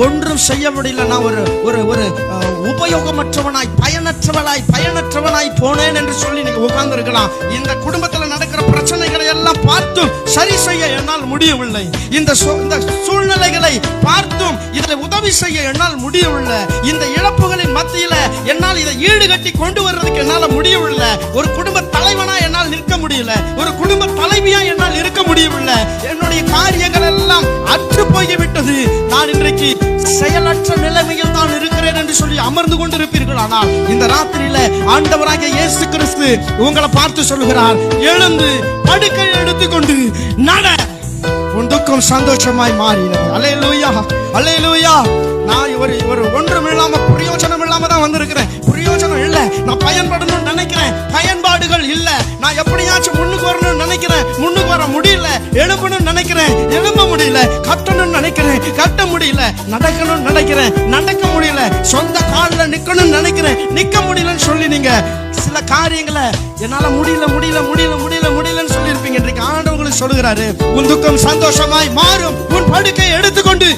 ஒன்றும் செய்ய முடியல. நான் ஒரு உபயோகமற்றவனாய் பயனற்றவனாய் போனேன் என்று சொல்லி நீங்க உட்கார்ந்து இருக்கலாம். இந்த குடும்பத்தில் நடக்கிற பிரச்சனைகளை எல்லாம் பார்த்தும் சரி செய்ய என்னால் முடியவில்லை. இந்த சூழ்நிலைகளை பார்த்தும் இதில் உதவி செய்ய என்னால் முடியவில்லை. இந்த இழப்புகளின் மத்தியில என்னால் இதை ஈடுகட்டி கொண்டு வர்றதுக்கு என்னால் முடியவில்லை. ஒரு குடும்ப தலைவனா என்னால் நிற்க முடியல. ஒரு குடும்ப தலைவியா என்னால் இருக்க முடியவில்லை. என்னுடைய காரியங்கள் எல்லாம் அற்று போய்விட்டது. நான் இன்றைக்கு செயலற்ற நிலைமையில் தான் இருக்கிறேன் என்று சொல்லி அமர்ந்து கொண்டிருப்பீர்கள். ஆனால் இந்த ராத்திரியில ஆண்டவராகிய இயேசு கிறிஸ்து உங்களை பார்த்து சொல்லுகிறார், எழுந்து படுக்கை எடுத்துக்கொண்டு நட, உன் துக்கம் சந்தோஷமாய் மாறினது. அல்லேலூயா, அல்லேலூயா. நான் ஒரு ஒன்றும் இல்லாம பிரயோஜனம் இல்லாம தான் வந்திருக்கிறேன். பிரயோஜனம் இல்ல, நான் பயன்படணும்னு நினைக்கிறேன், பயன்பாடுகள் இல்ல. நான் எப்படியாச்சும் முன்னுக்கு வரணும்னு நினைக்கிறேன், முன்னுக்கு வர முடியல. எழுப்பணும்னு நினைக்கிறேன், எழுப்ப முடியல. கட்டணும்னு நினைக்கிறேன், கட்ட முடியல. நடக்கணும்னு நினைக்கிறேன், நடக்க முடியல. சொந்த காலில் நிக்கணும்னு நினைக்கிறேன், நிக்க முடியலன்னு சொல்லி நீங்க சில காரியங்களை என்னால முடியலன்னு சொல்லி இருப்பீங்க. இன்றைக்கு ஆண்டவங்களுக்கு சொல்லுகிறாரு, உன் துக்கம் சந்தோஷமாய் மாறும், உன் படுக்கை எடுத்துக்கொண்டு